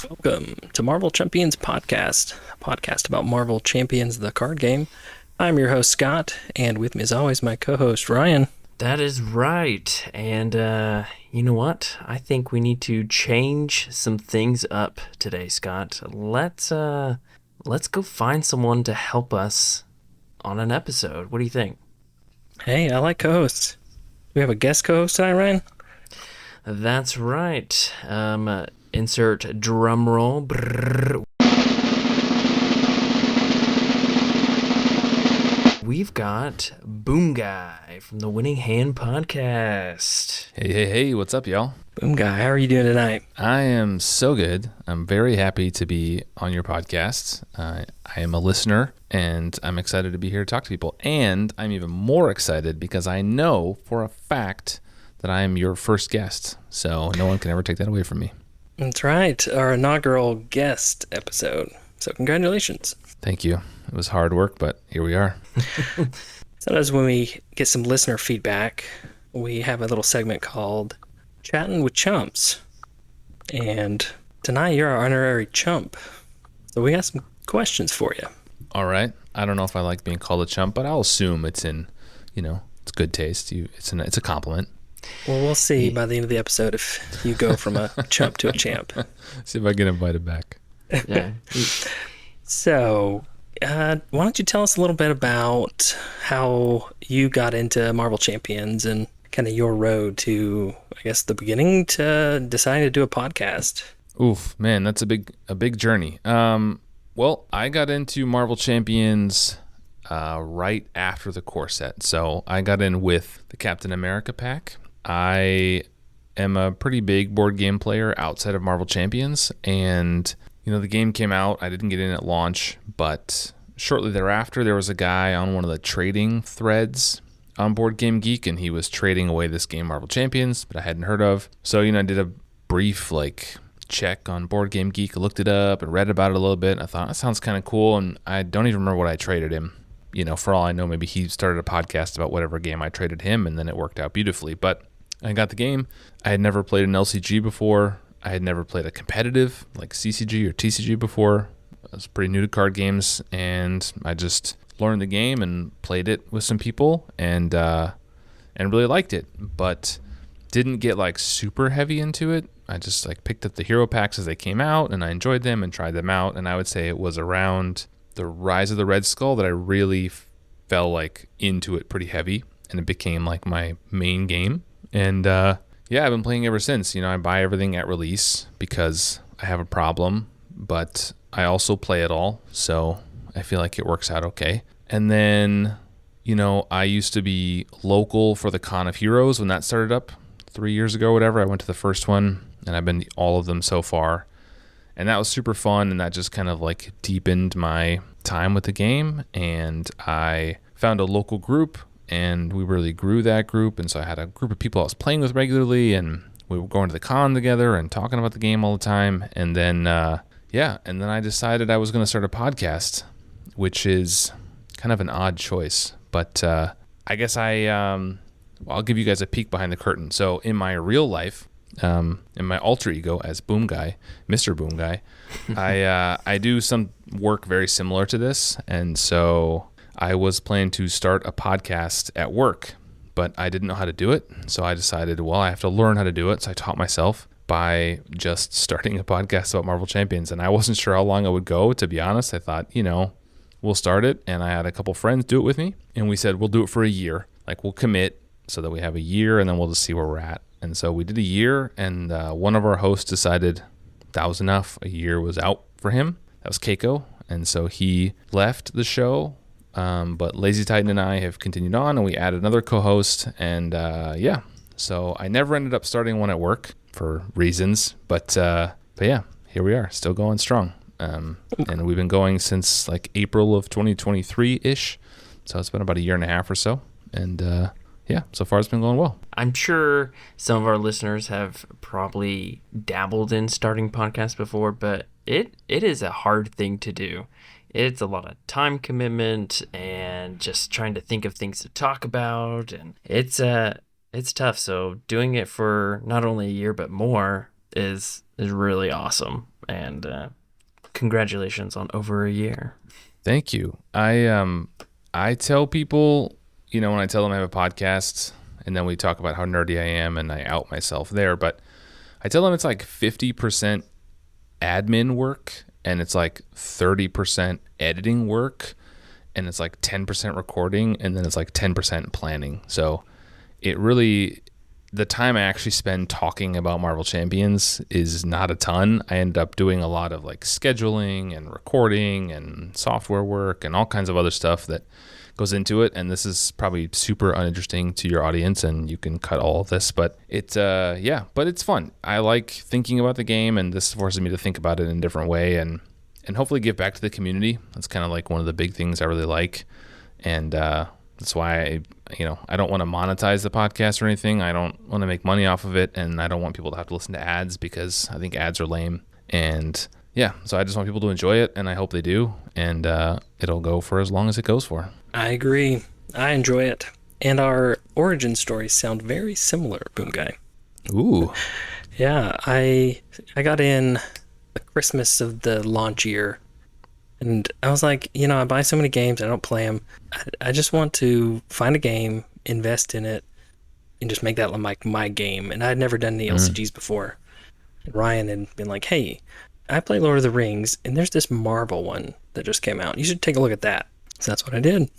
Welcome to Marvel Champions Podcast, a podcast about Marvel Champions, the card game. I'm your host, Scott, and with me as always, my co-host, Ryan. That is right. And you know what? I think we need to change some things up today, Scott. Let's go find someone to help us on an episode. What do you think? Hey, I like co-hosts. Do we have a guest co-host tonight, Ryan? That's right. Insert drum roll. Brrr. We've got Boomguy from the Winning Hand Podcast. Hey, what's up, y'all? Boomguy, how are you doing tonight? I am so good. I'm very happy to be on your podcast. I am a listener, and I'm excited to be here to talk to people. And I'm even more excited because I know for a fact that I am your first guest, so no one can ever take that away from me. That's right, our inaugural guest episode. So congratulations. Thank you. It was hard work, but here we are. Sometimes when we get some listener feedback, we have a little segment called Chatting with Chumps. And tonight you're our honorary chump. So we got some questions for you. All right. I don't know if I like being called a chump, but I'll assume it's in, it's good taste. It's a compliment. Well, we'll see by the end of the episode if you go from a chump to a champ. See if I get invited back. Yeah. So, why don't you tell us a little bit about how you got into Marvel Champions and kind of your road to, I guess, the beginning to deciding to do a podcast? Oof, man, that's a big journey. Well, I got into Marvel Champions right after the core set. So I got in with the Captain America pack. I am a pretty big board game player outside of Marvel Champions, and the game came out. I didn't get in at launch, but shortly thereafter, there was a guy on one of the trading threads on Board Game Geek, and he was trading away this game, Marvel Champions, but I hadn't heard of. So, I did a brief, check on Board Game Geek. I looked it up and read about it a little bit. I thought, that sounds kind of cool, and I don't even remember what I traded him. For all I know, maybe he started a podcast about whatever game I traded him, and then it worked out beautifully. But I got the game. I had never played an LCG before. I had never played a competitive like CCG or TCG before. I was pretty new to card games, and I just learned the game and played it with some people and really liked it, but didn't get super heavy into it. I just picked up the hero packs as they came out, and I enjoyed them and tried them out. And I would say it was around the Rise of the Red Skull that I really fell into it pretty heavy, and it became my main game. And yeah, I've been playing ever since. I buy everything at release because I have a problem, but I also play it all, so I feel like it works out okay. And then, I used to be local for the Con of Heroes when that started up 3 years ago or whatever. I went to the first one, and I've been to all of them so far. And that was super fun, and that just kind of deepened my time with the game. And I found a local group, and we really grew that group. And so I had a group of people I was playing with regularly, and we were going to the con together and talking about the game all the time. And then, and then I decided I was going to start a podcast, which is kind of an odd choice. But I guess I'll give you guys a peek behind the curtain. So in my real life, in my alter ego as Boomguy, Mr. Boomguy, I do some work very similar to this. And so I was planning to start a podcast at work, but I didn't know how to do it. So I decided, well, I have to learn how to do it. So I taught myself by just starting a podcast about Marvel Champions. And I wasn't sure how long it would go, to be honest. I thought, we'll start it. And I had a couple friends do it with me. And we said, we'll do it for a year. We'll commit so that we have a year, and then we'll just see where we're at. And so we did a year, and one of our hosts decided that was enough. A year was out for him. That was Keiko. And so he left the show. But Lazy Titan and I have continued on, and we added another co-host. And so I never ended up starting one at work for reasons. But yeah, here we are, still going strong. And we've been going since April of 2023-ish. So it's been about a year and a half or so. And yeah, so far it's been going well. I'm sure some of our listeners have probably dabbled in starting podcasts before, but it is a hard thing to do. It's a lot of time commitment and just trying to think of things to talk about, and it's tough. So doing it for not only a year but more is really awesome. And congratulations on over a year. Thank you. I tell people, when I tell them I have a podcast, and then we talk about how nerdy I am, and I out myself there, but I tell them it's like 50% admin work, and it's like 30% editing work, and it's like 10% recording, and then it's like 10% planning. So it really, the time I actually spend talking about Marvel Champions is not a ton. I end up doing a lot of like scheduling and recording and software work and all kinds of other stuff that goes into it. And this is probably super uninteresting to your audience, and you can cut all of this, but it's but it's fun. I like thinking about the game, and this forces me to think about it in a different way and hopefully give back to the community. That's kind of like one of the big things I really like. And that's why I don't want to monetize the podcast or anything. I don't want to make money off of it, and I don't want people to have to listen to ads because I think ads are lame. And yeah, so I just want people to enjoy it, and I hope they do. And it'll go for as long as it goes for. I agree. I enjoy it. And our origin stories sound very similar, Boomguy. Ooh. Yeah, I got in the Christmas of the launch year, and I was like, I buy so many games, I don't play them. I just want to find a game, invest in it, and just make that like my game. And I had never done any LCGs before. And Ryan had been like, hey, I play Lord of the Rings, and there's this Marvel one that just came out. You should take a look at that. So that's what I did.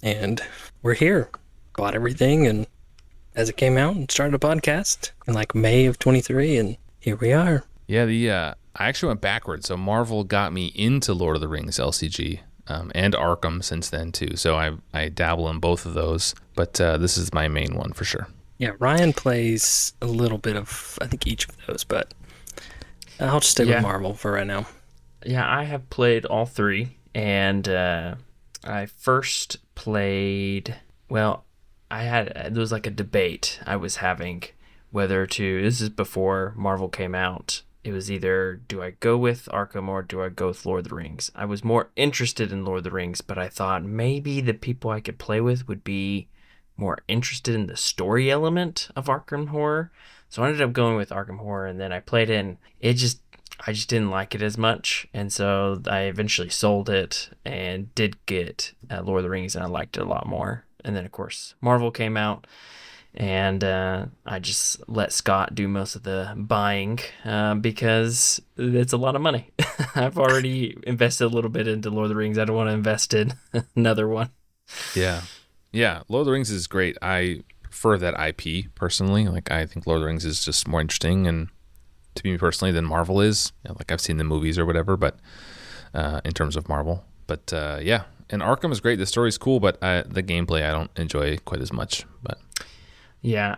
And we're here. Bought everything, and as it came out, and started a podcast in like May of 23, and here we are. Yeah, I actually went backwards. So Marvel got me into Lord of the Rings LCG and Arkham since then too. So I dabble in both of those, but this is my main one for sure. Yeah, Ryan plays a little bit of, I think, each of those, but I'll just stick with Marvel for right now. Yeah, I have played all three, and I first played, there was like a debate I was having whether to, this is before Marvel came out. It was either, do I go with Arkham or do I go with Lord of the Rings? I was more interested in Lord of the Rings, but I thought maybe the people I could play with would be more interested in the story element of Arkham Horror. So I ended up going with Arkham Horror, and then I played it, and I just didn't like it as much. And so I eventually sold it and did get Lord of the Rings, and I liked it a lot more. And then, of course, Marvel came out. And I just let Scott do most of the buying because it's a lot of money. I've already invested a little bit into Lord of the Rings. I don't want to invest in another one. Yeah. Lord of the Rings is great. I prefer that IP personally. Like, I think Lord of the Rings is just more interesting, and to me personally, than Marvel is. Like, I've seen the movies or whatever, but in terms of Marvel. But yeah, and Arkham is great. The story's cool, but the gameplay I don't enjoy quite as much. But yeah,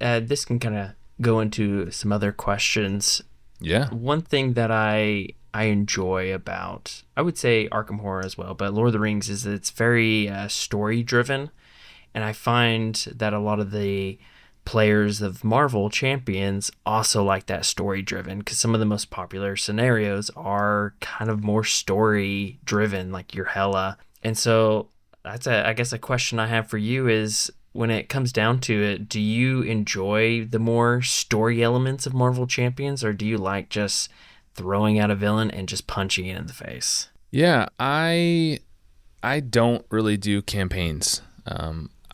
this can kind of go into some other questions. Yeah. One thing that I enjoy about, I would say Arkham Horror as well, but Lord of the Rings is that it's very story driven, and I find that a lot of the players of Marvel Champions also like that story driven, because some of the most popular scenarios are kind of more story driven, like your Hela. And so that's I guess a question I have for you is, when it comes down to it, do you enjoy the more story elements of Marvel Champions, or do you like just throwing out a villain and just punching it in the face? Yeah, I don't really do campaigns.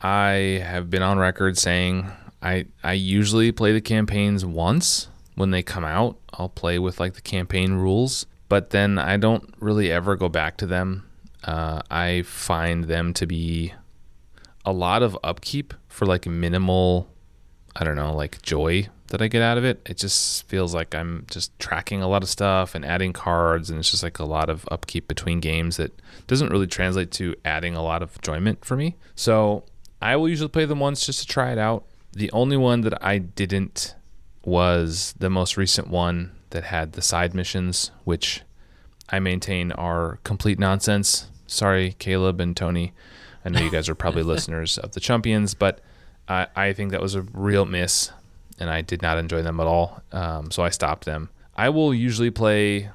I have been on record saying I usually play the campaigns once when they come out. I'll play with like the campaign rules, but then I don't really ever go back to them. I find them to be a lot of upkeep for like minimal, I don't know, like joy that I get out of it. It just feels like I'm just tracking a lot of stuff and adding cards, and it's just like a lot of upkeep between games that doesn't really translate to adding a lot of enjoyment for me. So I will usually play them once just to try it out. The only one that I didn't was the most recent one that had the side missions, which I maintain are complete nonsense. Sorry, Caleb and Tony. I know you guys are probably listeners of the Chumpians, but I think that was a real miss, and I did not enjoy them at all. So I stopped them. I will usually play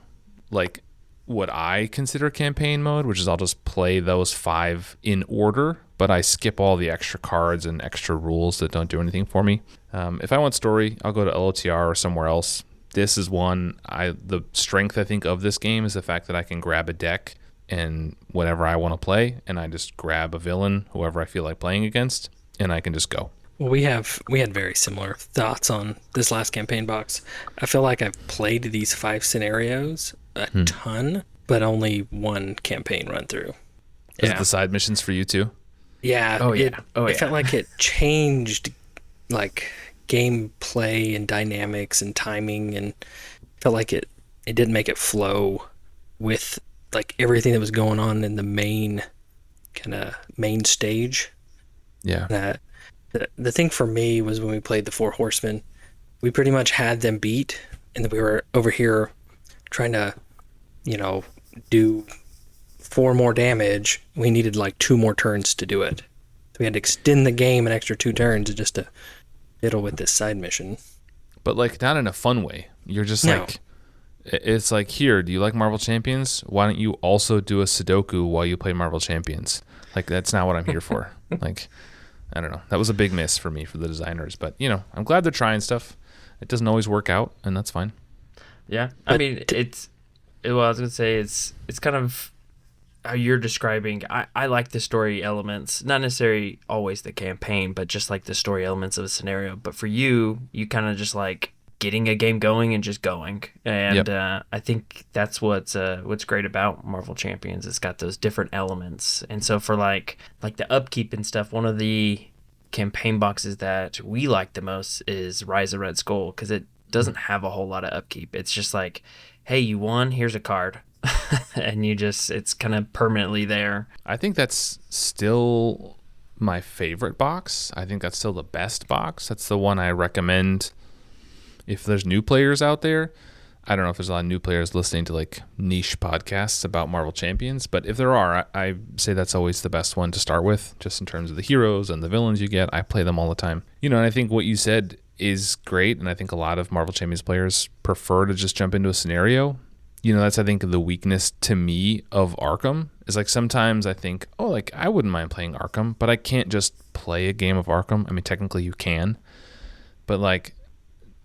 like what I consider campaign mode, which is I'll just play those 5 in order, but I skip all the extra cards and extra rules that don't do anything for me. If I want story, I'll go to LOTR or somewhere else, this is one the strength I think of this game is the fact that I can grab a deck and whatever I want to play, and I just grab a villain, whoever I feel like playing against, and I can just go. Well, we had very similar thoughts on this last campaign box. I feel like I've played these 5 scenarios a ton, but only one campaign run through. Is it the side missions for you too? Yeah. Oh, yeah. It felt like it changed like gameplay and dynamics and timing, and felt like it didn't make it flow with like everything that was going on in the main stage. Yeah. The thing for me was when we played the 4 horsemen, we pretty much had them beat, and then we were over here trying to, do 4 more damage. We needed like 2 more turns to do it. So we had to extend the game an extra 2 turns just to fiddle with this side mission. But like not in a fun way. You're just No. like, it's like, here, do you like Marvel Champions? Why don't you also do a Sudoku while you play Marvel Champions? Like, that's not what I'm here for. Like, I don't know. That was a big miss for me, for the designers. But, I'm glad they're trying stuff. It doesn't always work out, and that's fine. Yeah, I mean, I was going to say, it's kind of how you're describing. I like the story elements, not necessarily always the campaign, but just like the story elements of a scenario. But for you kind of just like getting a game going and just going. And I think that's what's great about Marvel Champions. It's got those different elements. And so for like the upkeep and stuff, one of the campaign boxes that we like the most is Rise of Red Skull, because it doesn't have a whole lot of upkeep. It's just like, hey, you won, here's a card. And it's kind of permanently there. I think that's still my favorite box. I think that's still the best box. That's the one I recommend if there's new players out there. I don't know if there's a lot of new players listening to like niche podcasts about Marvel Champions, but if there are, I say that's always the best one to start with, just in terms of the heroes and the villains you get. I play them all the time. And I think what you said is great, and I think a lot of Marvel Champions players prefer to just jump into a scenario. That's, I think, the weakness to me of Arkham is like sometimes I think, oh, like I wouldn't mind playing Arkham, but I can't just play a game of Arkham. I mean, technically you can, but like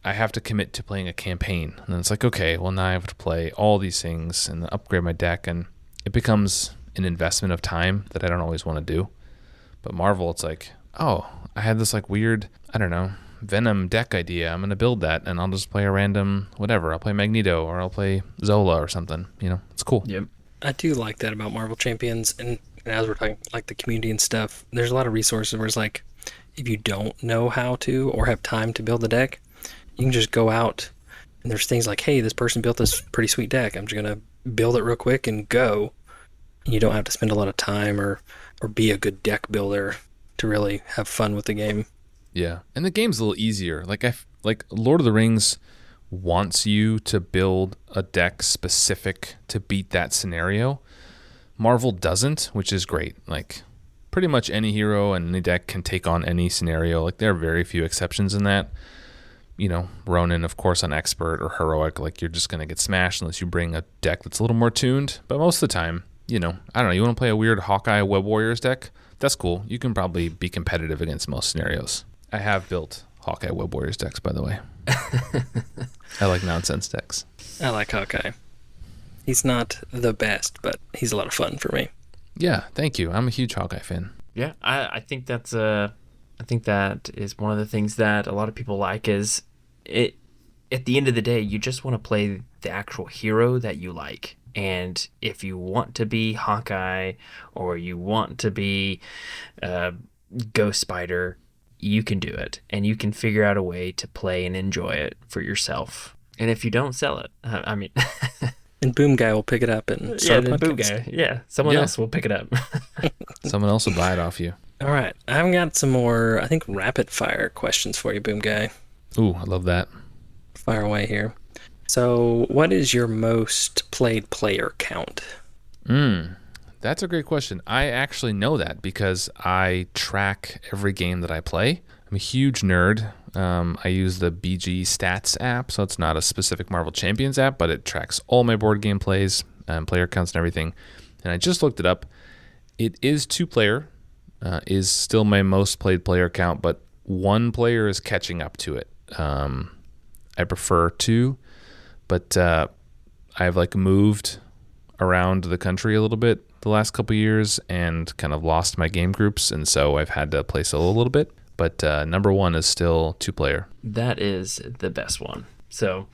I have to commit to playing a campaign. And then it's like, okay, well now I have to play all these things and upgrade my deck, and it becomes an investment of time that I don't always want to do. But Marvel, it's like, oh, I had this like weird, I don't know, Venom deck idea. I'm going to build that, and I'll just play a random whatever. I'll play Magneto, or I'll play Zola or something. It's cool. Yep. I do like that about Marvel Champions, and as we're talking like the community and stuff, there's a lot of resources where it's like, if you don't know how to or have time to build a deck, you can just go out, and there's things like, hey, this person built this pretty sweet deck. I'm just going to build it real quick and go. And you don't have to spend a lot of time or be a good deck builder to really have fun with the game. Yeah, and the game's a little easier. Like Lord of the Rings wants you to build a deck specific to beat that scenario. Marvel doesn't, which is great. Like pretty much any hero and any deck can take on any scenario. Like there are very few exceptions in that. Ronin, of course, on expert or heroic, like you're just gonna get smashed unless you bring a deck that's a little more tuned. But most of the time, I don't know, you want to play a weird Hawkeye Web Warriors deck? That's cool. You can probably be competitive against most scenarios. I have built Hawkeye Web Warriors decks, by the way. I like nonsense decks. I like Hawkeye. He's not the best, but he's a lot of fun for me. Yeah, thank you. I'm a huge Hawkeye fan. Yeah, I think I think that is one of the things that a lot of people like is it. At the end of the day, you just want to play the actual hero that you like. And if you want to be Hawkeye or you want to be Ghost Spider, you can do it. And you can figure out a way to play and enjoy it for yourself. And if you don't, sell it. I mean... And Boomguy will pick it up and start a podcast. Boomguy. Yeah, someone else will pick it up. Someone else will buy it off you. All right. I've got some more, I think, rapid-fire questions for you, Boomguy. Ooh, I love that. Fire away here. So, what is your most played player count? That's a great question. I actually know that because I track every game that I play. I'm a huge nerd. I use the BG Stats app, so it's not a specific Marvel Champions app, but it tracks all my board game plays, player counts and everything. And I just looked it up. It is 2-player, is still my most played player count, but 1 player is catching up to it. I prefer two, but I've like moved around the country a little bit the last couple years and kind of lost my game groups, and so I've had to play solo a little bit. But number one is still 2-player. That is the best one. So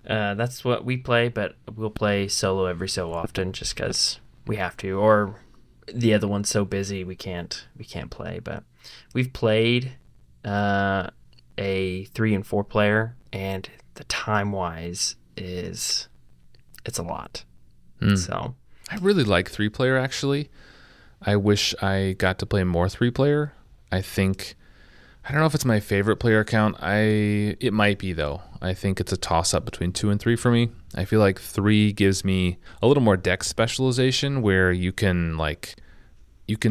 that's what we play, but we'll play solo every so often just because we have to, or the other one's so busy we can't play. But we've played a 3 and 4 player, and the time wise it's a lot. So I really like 3-player actually. I wish I got to play more 3-player. I don't know if it's my favorite player count. It might be though. I think it's a toss up between 2 and 3 for me. I feel like 3 gives me a little more deck specialization where you can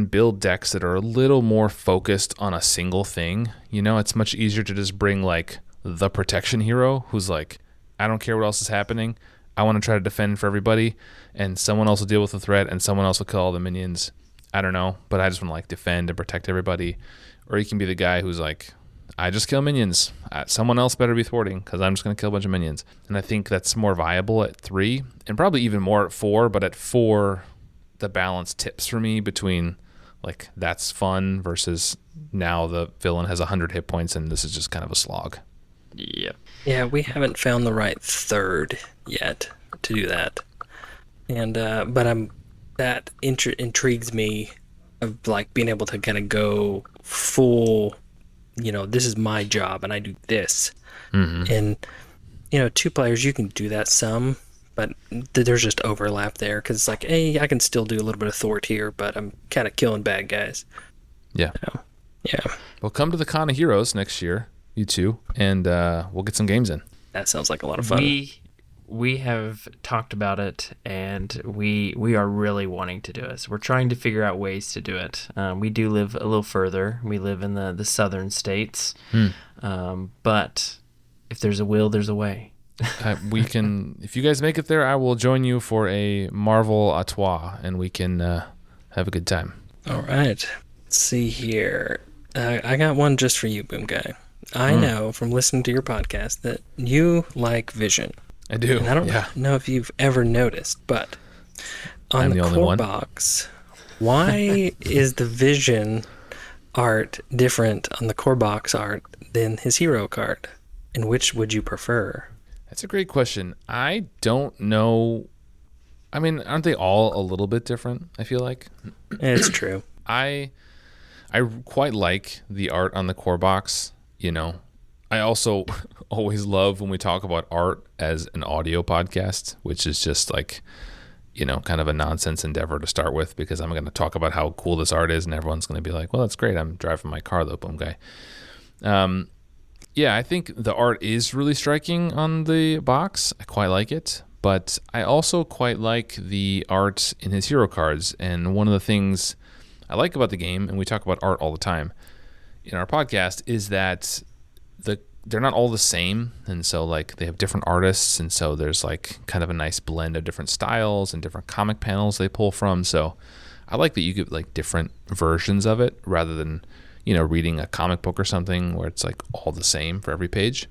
build decks that are a little more focused on a single thing. You know, it's much easier to just bring like the protection hero who's like, I don't care what else is happening. I want to try to defend for everybody, and someone else will deal with the threat, and someone else will kill all the minions. I don't know, but I just want to like defend and protect everybody. Or you can be the guy who's like, I just kill minions. Someone else better be thwarting because I'm just going to kill a bunch of minions. And I think that's more viable at 3 and probably even more at 4. But at 4, the balance tips for me between like that's fun versus now the villain has 100 hit points and this is just kind of a slog. Yep. Yeah, we haven't found the right third yet to do that. And but that intrigues me of like being able to kind of go full, this is my job and I do this. Mm-hmm. And 2 players you can do that some, but there's just overlap there because it's like, hey, I can still do a little bit of thwart here, but I'm kind of killing bad guys. Yeah. Yeah. Well, come to the Con of Heroes next year, you two, and we'll get some games in. That sounds like a lot of fun. We have talked about it, and we are really wanting to do it. So we're trying to figure out ways to do it. We do live a little further. We live in the southern states. But if there's a will, there's a way. We can, if you guys make it there, I will join you for a Marvel à trois, and we can have a good time. All right. Let's see here. I got one just for you, Boomguy. I know from listening to your podcast that you like Vision. I do. And I don't know if you've ever noticed, but on the core box, why is the Vision art different on the core box art than his hero card? And which would you prefer? That's a great question. I don't know. I mean, aren't they all a little bit different, I feel like? It's true. I quite like the art on the core box, I also always love when we talk about art as an audio podcast, which is just like, kind of a nonsense endeavor to start with because I'm going to talk about how cool this art is and everyone's going to be like, well, that's great. I'm driving my car though, Boomguy. Yeah, I think the art is really striking on the box. I quite like it, but I also quite like the art in his hero cards. And one of the things I like about the game, and we talk about art all the time in our podcast, is that they're not all the same, and so like they have different artists, and so there's like kind of a nice blend of different styles and different comic panels they pull from. So I like that you get like different versions of it rather than reading a comic book or something where it's like all the same for every page.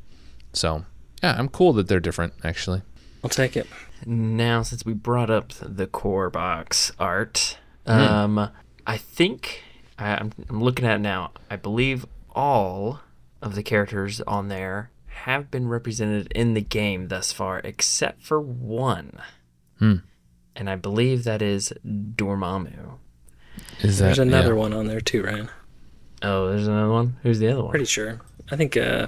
So yeah, I'm cool that they're different actually. I'll take it. Now, since we brought up the core box art, I think I'm looking at it now. I believe all of the characters on there have been represented in the game thus far, except for one. And I believe that is Dormammu. There's another one on there too, Ryan. Oh, there's another one? Who's the other one? Pretty sure. I think Baron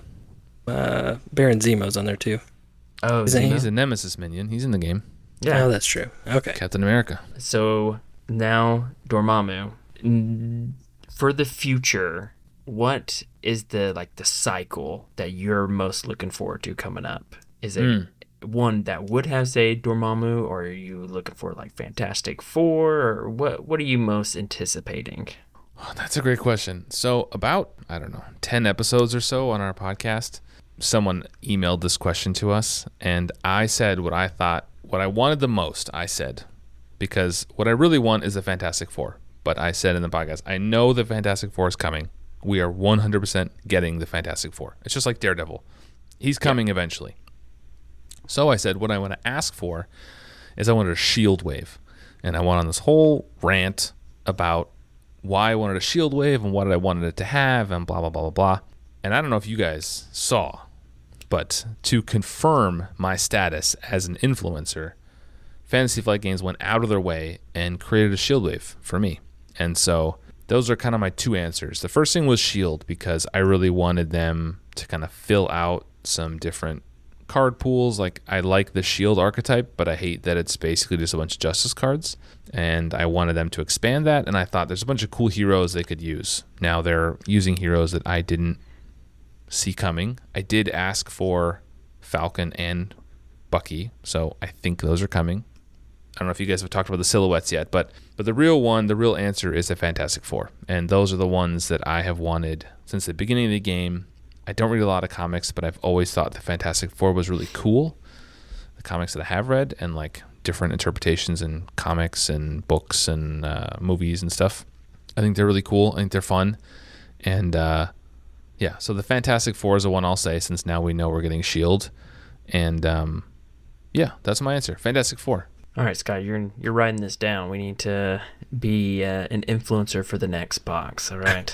Zemo's on there too. Oh, he's a Nemesis minion. He's in the game. Yeah. Oh, that's true. Okay. Captain America. So now Dormammu. For the future, what is the cycle that you're most looking forward to coming up? Is it one that would have, say, Dormammu, or are you looking for like Fantastic Four, or what are you most anticipating? Oh, that's a great question. So about, 10 episodes or so on our podcast, someone emailed this question to us, and I said what I wanted the most, I said, because what I really want is the Fantastic Four. But I said in the podcast, I know the Fantastic Four is coming. We are 100% getting the Fantastic Four. It's just like Daredevil. He's coming eventually. So I said, what I want to ask for is I wanted a shield wave. And I went on this whole rant about why I wanted a shield wave and what I wanted it to have and blah, blah, blah, blah, blah. And I don't know if you guys saw, but to confirm my status as an influencer, Fantasy Flight Games went out of their way and created a shield wave for me. And so those are kind of my two answers. The first thing was shield because I really wanted them to kind of fill out some different card pools. Like, I like the shield archetype, but I hate that it's basically just a bunch of justice cards, and I wanted them to expand that, and I thought there's a bunch of cool heroes they could use. Now they're using heroes that I didn't see coming. I did ask for Falcon and Bucky, so I think those are coming. I don't know if you guys have talked about the silhouettes yet, but the real answer is the Fantastic Four, and those are the ones that I have wanted since the beginning of the game. I don't read a lot of comics, but I've always thought the Fantastic Four was really cool. The comics that I have read and like different interpretations in comics and books and movies and stuff, I think they're really cool. I think they're fun. And yeah, so the Fantastic Four is the one I'll say since now we know we're getting S.H.I.E.L.D. And yeah, that's my answer. Fantastic Four. All right, Scott, you're writing this down. We need to be an influencer for the next box. All right.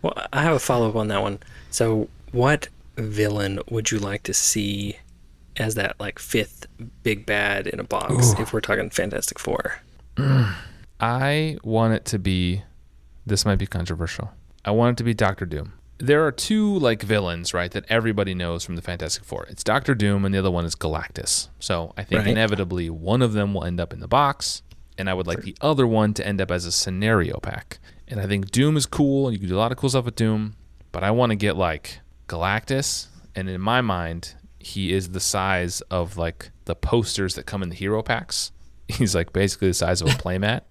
Well, I have a follow-up on that one. So what villain would you like to see as that like fifth big bad in a box if we're talking Fantastic Four? I want it to be, this might be controversial, I want it to be Doctor Doom. There are two like villains, right, that everybody knows from the Fantastic Four. It's Doctor Doom and the other one is Galactus. So I think inevitably one of them will end up in the box, and I would like the other one to end up as a scenario pack. And I think Doom is cool, and you can do a lot of cool stuff with Doom, but I want to get like Galactus, and in my mind, he is the size of like the posters that come in the hero packs. He's like basically the size of a playmat.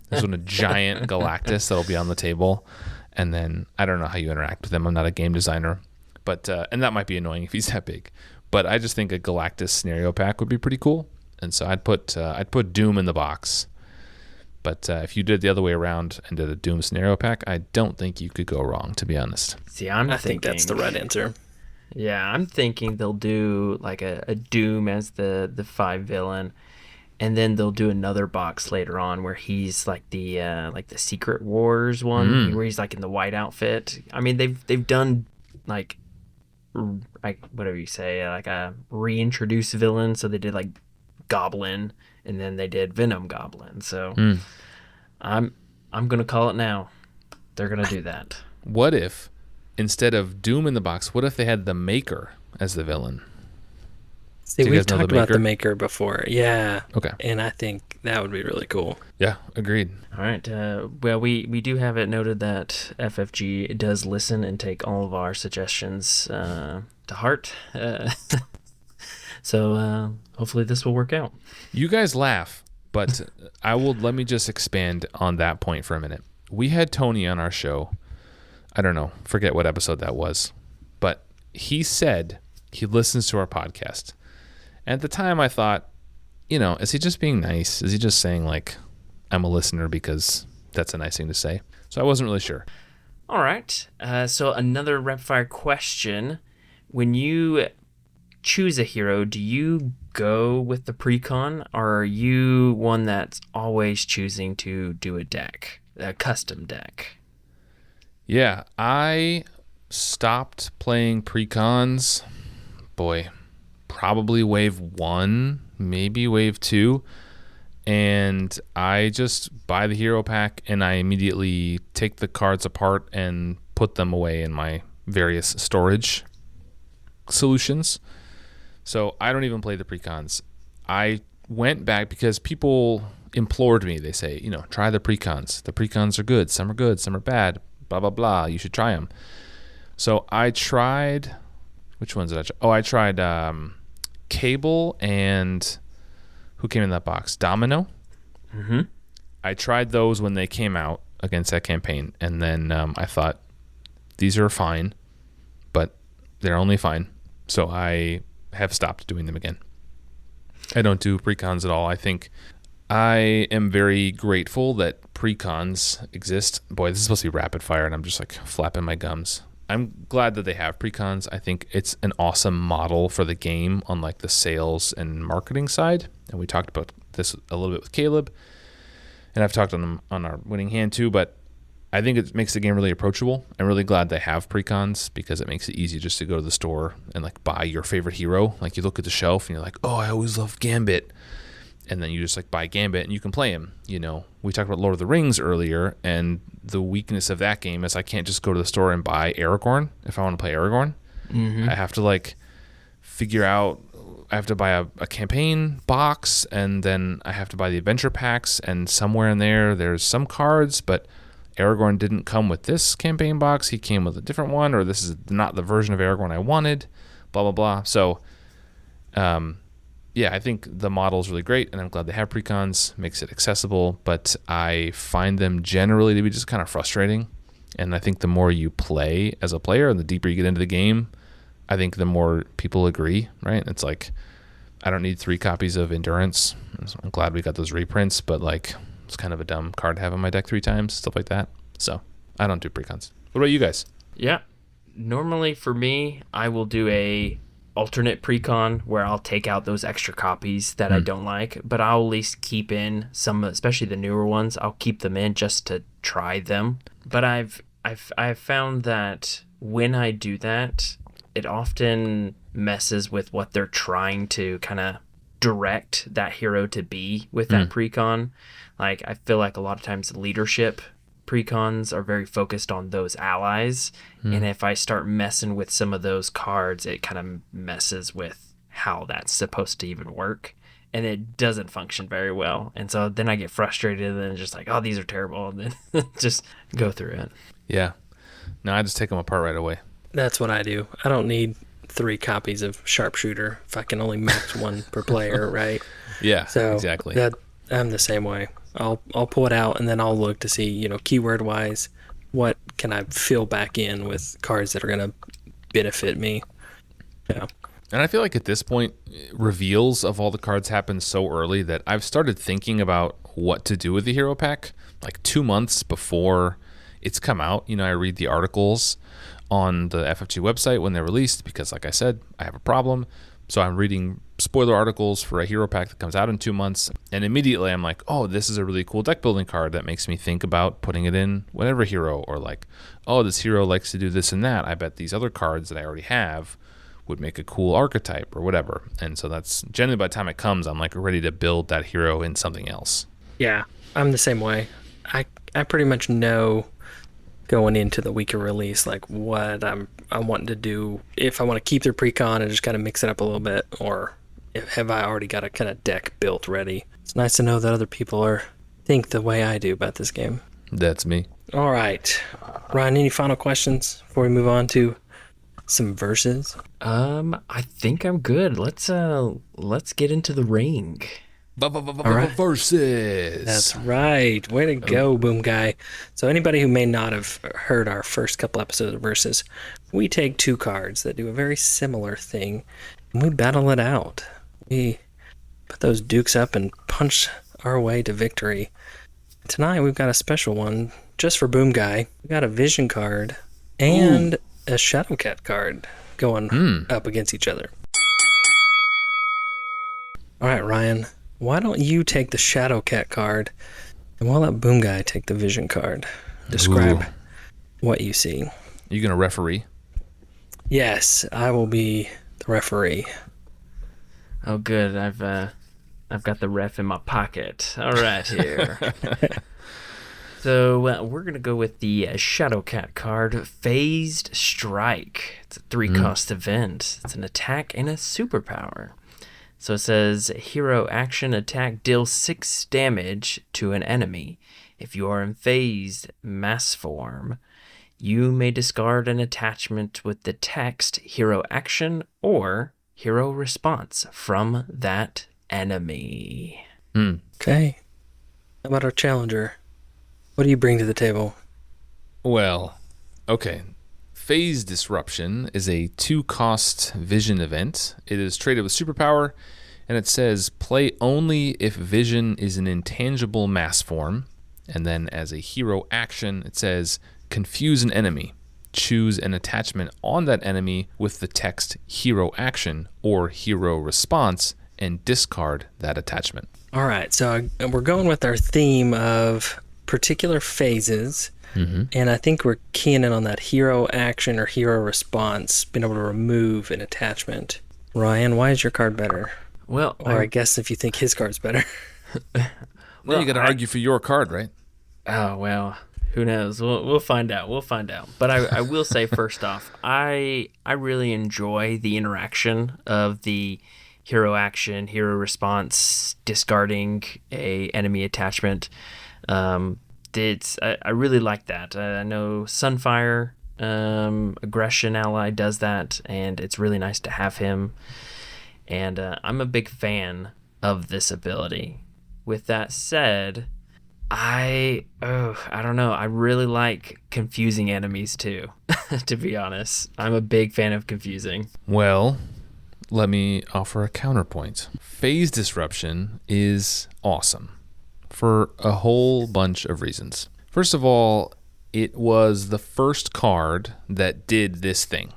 There's one a giant Galactus that'll be on the table, and then I don't know how you interact with him. I'm not a game designer, but and that might be annoying if he's that big. But I just think a Galactus scenario pack would be pretty cool, and so I'd put Doom in the box. But if you did the other way around and did a Doom scenario pack, I don't think you could go wrong, to be honest. See, I think that's the right answer. Yeah, I'm thinking they'll do like a Doom as the 5 villain, and then they'll do another box later on where he's like the Secret Wars one, where he's like in the white outfit. I mean, they've done like whatever you say, like a reintroduce villain. So they did like Goblin, and then they did Venom Goblin. So I'm gonna call it now. They're gonna do that. What if instead of Doom in the box, what if they had the Maker as the villain? See, we've talked about the Maker before. Yeah. Okay. And I think that would be really cool. Yeah, agreed. All right. Well, we do have it noted that FFG does listen and take all of our suggestions to heart. So hopefully this will work out. You guys laugh, but let me just expand on that point for a minute. We had Tony on our show. I don't know, forget what episode that was, but he said he listens to our podcast. And at the time I thought, is he just being nice? Is he just saying like, I'm a listener because that's a nice thing to say? So I wasn't really sure. All right. So another rapid fire question. When you choose a hero, do you go with the precon, or are you one that's always choosing to do a custom deck? Yeah, I stopped playing precons, probably wave 1, maybe wave 2, and I just buy the hero pack and I immediately take the cards apart and put them away in my various storage solutions. So I don't even play the precons. I went back because people implored me. They say, try the precons. The precons are good. Some are bad. Blah, blah, blah. You should try them. So I tried, which ones did I try? Oh, I tried Cable and who came in that box? Domino. Mm-hmm. I tried those when they came out against that campaign. And then I thought, these are fine, but they're only fine. So I have stopped doing them again. I don't do precons at all. I think I am very grateful that precons exist. Boy, this is supposed to be rapid fire, and I'm just like flapping my gums. I'm glad that they have precons. I think it's an awesome model for the game on like the sales and marketing side. And we talked about this a little bit with Caleb, and I've talked on our winning hand too. But I think it makes the game really approachable. I'm really glad they have precons because it makes it easy just to go to the store and like buy your favorite hero. Like you look at the shelf and you're like, oh, I always love Gambit. And then you just like buy Gambit and you can play him. You know, we talked about Lord of the Rings earlier, and the weakness of that game is I can't just go to the store and buy Aragorn if I want to play Aragorn. I have to like figure out, I have to buy a campaign box, and then I have to buy the adventure packs, and somewhere in there's some cards, but Aragorn didn't come with this campaign box. He came with a different one, or this is not the version of Aragorn I wanted, blah, blah, blah. So, yeah, I think the model is really great, and I'm glad they have precons. Makes it accessible, but I find them generally to be just kind of frustrating. And I think the more you play as a player and the deeper you get into the game, I think the more people agree, right? It's like, I don't need 3 copies of Endurance. I'm glad we got those reprints, but like, it's kind of a dumb card to have in my deck 3 times, stuff like that. So I don't do precons. What about you guys? Yeah. Normally for me, I will do a alternate precon where I'll take out those extra copies that I don't like, but I'll at least keep in some, especially the newer ones. I'll keep them in just to try them. But I've found that when I do that, it often messes with what they're trying to kind of direct that hero to be with that precon. Like, I feel like a lot of times leadership precons are very focused on those allies, and if I start messing with some of those cards, it kind of messes with how that's supposed to even work, and it doesn't function very well. And so then I get frustrated and then just like, oh, these are terrible, and then just go through it. Yeah. No, I just take them apart right away. That's what I do. I don't need 3 copies of Sharpshooter if I can only max 1 per player, right? Yeah, So exactly. I'm the same way. I'll pull it out, and then I'll look to see, keyword wise, what can I fill back in with cards that are going to benefit me. Yeah. And I feel like at this point, reveals of all the cards happen so early that I've started thinking about what to do with the hero pack like 2 months before it's come out. I read the articles on the FFG website when they're released because, like I said, I have a problem. So I'm reading spoiler articles for a hero pack that comes out in 2 months, and immediately I'm like, oh, this is a really cool deck building card that makes me think about putting it in whatever hero, or like, oh, this hero likes to do this and that. I bet these other cards that I already have would make a cool archetype or whatever. And so that's generally, by the time it comes, I'm like ready to build that hero in something else. Yeah, I'm the same way. I pretty much know going into the week of release, like what I'm wanting to do, if I want to keep their precon and just kind of mix it up a little bit, or have I already got a kind of deck built ready. It's nice to know that other people think the way I do about this game. That's me. All right, Ryan, any final questions before we move on to some verses? I think I'm good. Let's get into the ring. right. Versus. That's right. Way to go, Boomguy. So anybody who may not have heard our first couple episodes of Versus, we take 2 cards that do a very similar thing, and we battle it out. We put those dukes up and punch our way to victory. Tonight we've got a special one just for Boomguy. We got a Vision card and a Shadowcat card going up against each other. All right, Ryan. Why don't you take the Shadowcat card, and we'll let Boomguy take the Vision card. Describe what you see. You gonna referee? Yes, I will be the referee. Oh, good. I've got the ref in my pocket. All right, here. So we're gonna go with the Shadowcat card, Phased Strike. It's a 3-cost event. It's an attack and a superpower. So it says, hero action attack deals 6 damage to an enemy. If you are in phased mass form, you may discard an attachment with the text hero action or hero response from that enemy. Okay. How about our challenger? What do you bring to the table? Well, okay. Phase Disruption is a 2-cost Vision event. It is traded with superpower, and it says play only if Vision is an intangible mass form. And then as a hero action, it says confuse an enemy. choose an attachment on that enemy with the text hero action or hero response and discard that attachment. All right, so we're going with our theme of particular phases, and I think we're keying in on that hero action or hero response, being able to remove an attachment. Ryan, why is your card better? Well, Or I guess if you think his card's better. Well, you got to argue for your card, right? Oh, well, who knows? We'll find out. But I will say, first off, I really enjoy the interaction of the hero action, hero response, discarding a enemy attachment. I really like that. I know Sunfire, aggression ally, does that, and it's really nice to have him. And I'm a big fan of this ability. With that said, I don't know. I really like confusing enemies too, to be honest. I'm a big fan of confusing. Well, let me offer a counterpoint. Phase disruption is awesome for a whole bunch of reasons. First of all, it was the first card that did this thing.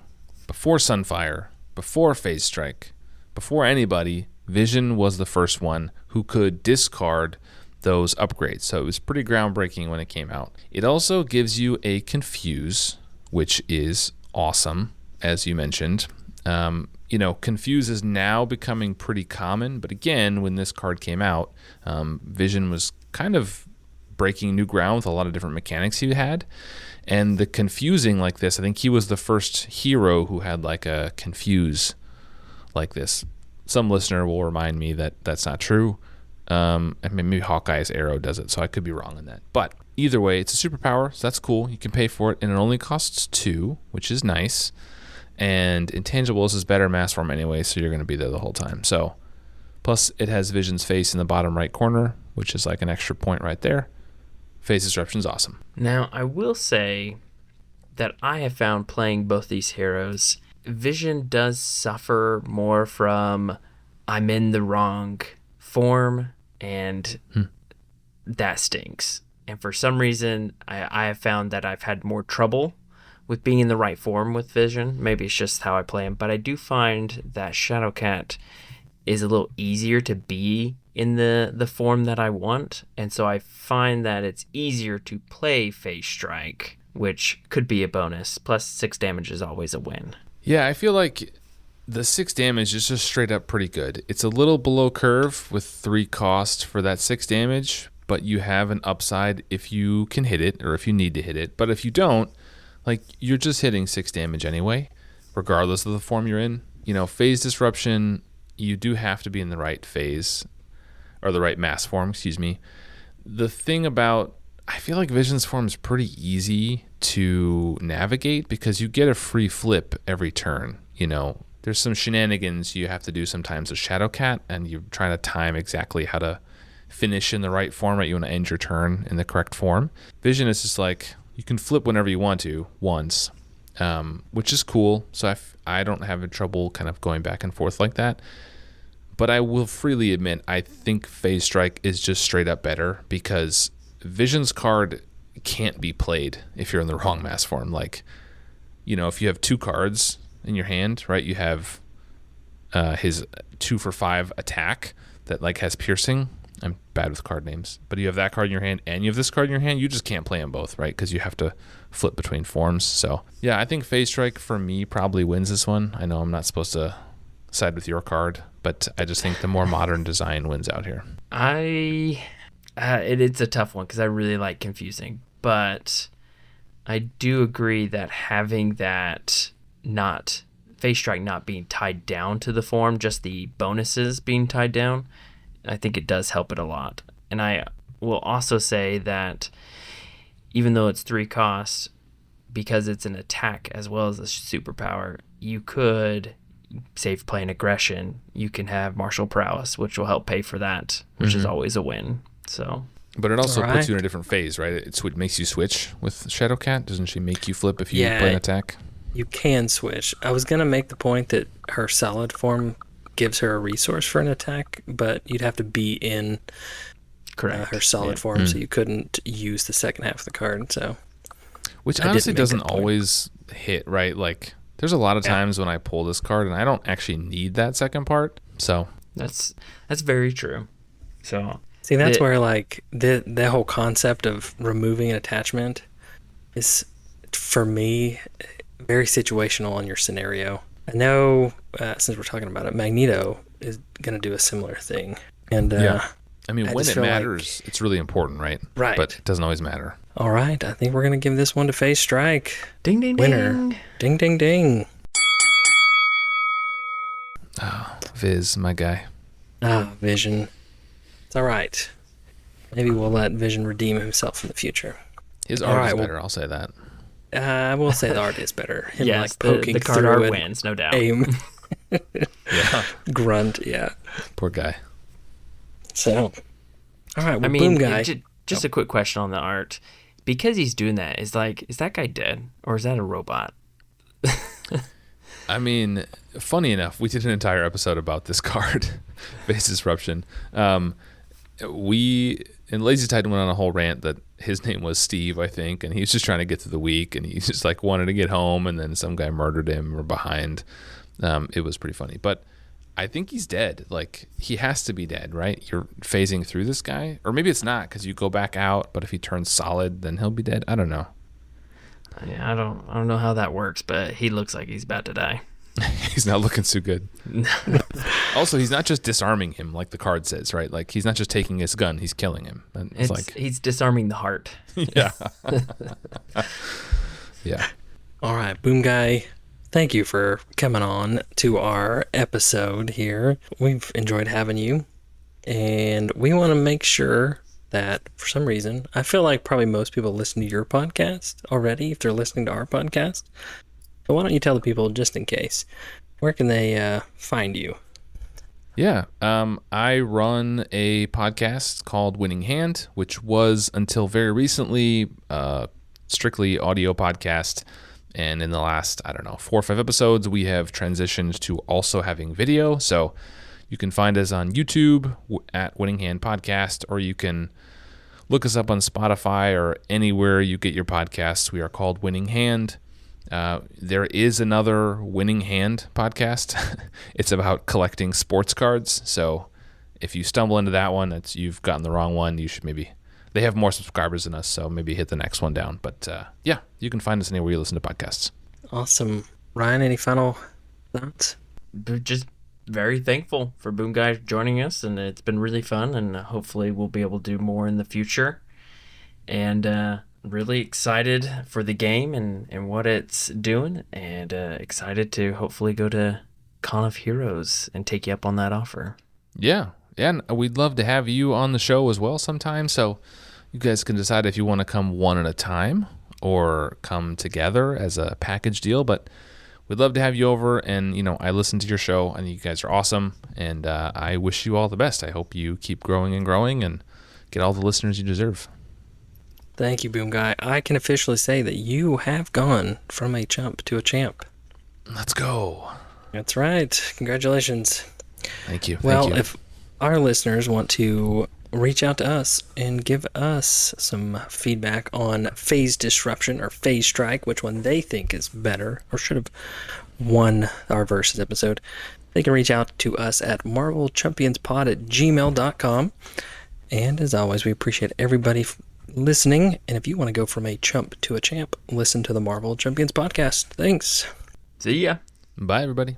Before Sunfire, before Phase Strike, before anybody, Vision was the first one who could discard those upgrades. So it was pretty groundbreaking when it came out. It also gives you a confuse, which is awesome, as you mentioned. Confuse is now becoming pretty common, but again, when this card came out, Vision was kind of breaking new ground with a lot of different mechanics he had. And the confusing like this, I think he was the first hero who had like a confuse like this. Some listener will remind me that that's not true. And maybe Hawkeye's arrow does it, so I could be wrong on that. But either way, it's a superpower, so that's cool. You can pay for it, and it only costs 2, which is nice. And Intangibles is better mass form anyway, so you're going to be there the whole time. So, plus it has Vision's face in the bottom right corner, which is like an extra point right there. Phase disruption is awesome. Now, I will say that I have found playing both these heroes, Vision does suffer more from I'm in the wrong form, and that stinks. And for some reason, I have found that I've had more trouble with being in the right form with Vision. Maybe it's just how I play him, but I do find that Shadowcat is a little easier to be in the form that I want, and so I find that it's easier to play Phase Strike, which could be a bonus. Plus 6 damage is always a win. Yeah, I feel like the 6 damage is just straight up pretty good. It's a little below curve with 3 cost for that 6 damage, but you have an upside if you can hit it or if you need to hit it. But if you don't, like, you're just hitting 6 damage anyway, regardless of the form you're in. Phase disruption, you do have to be in the right phase, or the right mass form, excuse me. The thing about, I feel like Vision's form is pretty easy to navigate because you get a free flip every turn. There's some shenanigans you have to do sometimes with Shadowcat, and you're trying to time exactly how to finish in the right form, right? You want to end your turn in the correct form. Vision is just like, you can flip whenever you want to once, which is cool. So I don't have trouble kind of going back and forth like that. But I will freely admit, I think Phase Strike is just straight up better because Vision's card can't be played if you're in the wrong mass form. Like, if you have 2 cards in your hand, right? You have his 2 for 5 attack that like has piercing. I'm bad with card names, but you have that card in your hand and you have this card in your hand. You just can't play them both, right? Because you have to flip between forms. So yeah, I think Phase Strike for me probably wins this one. I know I'm not supposed to side with your card, but I just think the more modern design wins out here. It's a tough one because I really like confusing, but I do agree that having that Phase Strike not being tied down to the form, just the bonuses being tied down, I think it does help it a lot. And I will also say that even though it's 3 costs, because it's an attack as well as a superpower, you could save playing aggression. You can have martial prowess, which will help pay for that, which is always a win. So, but it also puts you in a different phase, right? It makes you switch with Shadowcat. Doesn't she make you flip if you play an attack? You can switch. I was going to make the point that her solid form gives her a resource for an attack, but you'd have to be in her solid form, so you couldn't use the second half of the card. So, Which I honestly didn't make doesn't that point. always hit, right? Like, there's a lot of times when I pull this card and I don't actually need that second part. So, That's very true. So See, that's the- where like the whole concept of removing an attachment is, for me, very situational on your scenario. I know, since we're talking about it, Magneto is going to do a similar thing. And yeah. I mean, I when just it feel like- matters, it's really important, right? Right. But it doesn't always matter. all right, I think we're going to give this one to Phase Strike. ding ding Winner. ding. Ding, ding, ding. Viz, my guy. Ah, Vision. It's all right. Maybe we'll let Vision redeem himself in the future. His All art right, is well- better, I'll say that. I will say the art is better. Him Yes, like poking the card through art and wins, no doubt. aim, Yeah. grunt, yeah. Poor guy. So, all right, well, I mean, Boomguy. just a quick question on the art. Because he's doing that, is that guy dead or is that a robot? I mean, funny enough, we did an entire episode about this card, Phase Disruption. We, and Lazy Titan went on a whole rant that his name was Steve, I think, and he was just trying to get through the week, and he just like wanted to get home, and then some guy murdered him or behind. It was pretty funny, but I think he's dead. Like, he has to be dead, right? You're phasing through this guy, or maybe it's not because you go back out, but if he turns solid, then he'll be dead. I don't know. Yeah, I don't know how that works, but he looks like he's about to die. He's not looking too good. Also, he's not just disarming him like the card says, right? Like, he's not just taking his gun, he's killing him. And it's like, He's disarming the heart. yeah. Yeah. All right, Boomguy, thank you for coming on to our episode here. We've enjoyed having you, and we want to make sure that, for some reason, I feel like probably most people listen to your podcast already if they're listening to our podcast. But why don't you tell the people, just in case, where can they find you? Yeah. I run a podcast called Winning Hand, which was until very recently strictly audio podcast. And in the last, 4 or 5 episodes, we have transitioned to also having video. So you can find us on YouTube at Winning Hand Podcast, or you can look us up on Spotify or anywhere you get your podcasts. We are called Winning Hand. There is another Winning Hand podcast. It's about collecting sports cards. So if you stumble into that one, you've gotten the wrong one. You should they have more subscribers than us, so maybe hit the next one down. But yeah, you can find us anywhere you listen to podcasts. Awesome. Ryan, any final thoughts? Just very thankful for Boomguy joining us, and it's been really fun, and hopefully we'll be able to do more in the future. And really excited for the game and what it's doing, and excited to hopefully go to Con of Heroes and take you up on that offer. Yeah, and we'd love to have you on the show as well sometime. So you guys can decide if you want to come one at a time or come together as a package deal. But we'd love to have you over. And, I listen to your show. I think you guys are awesome. And I wish you all the best. I hope you keep growing and get all the listeners you deserve. Thank you, Boomguy. I can officially say that you have gone from a chump to a champ. Let's go. That's right. Congratulations. Thank you. Well, Thank you. if our listeners want to reach out to us and give us some feedback on Phase Disruption or Phase Strike, which one they think is better or should have won our Versus episode, they can reach out to us at marvelchampionspod@gmail.com. And as always, we appreciate everybody listening. And if you want to go from a chump to a champ, listen to the Marvel Champions podcast. Thanks. See ya. Bye, everybody.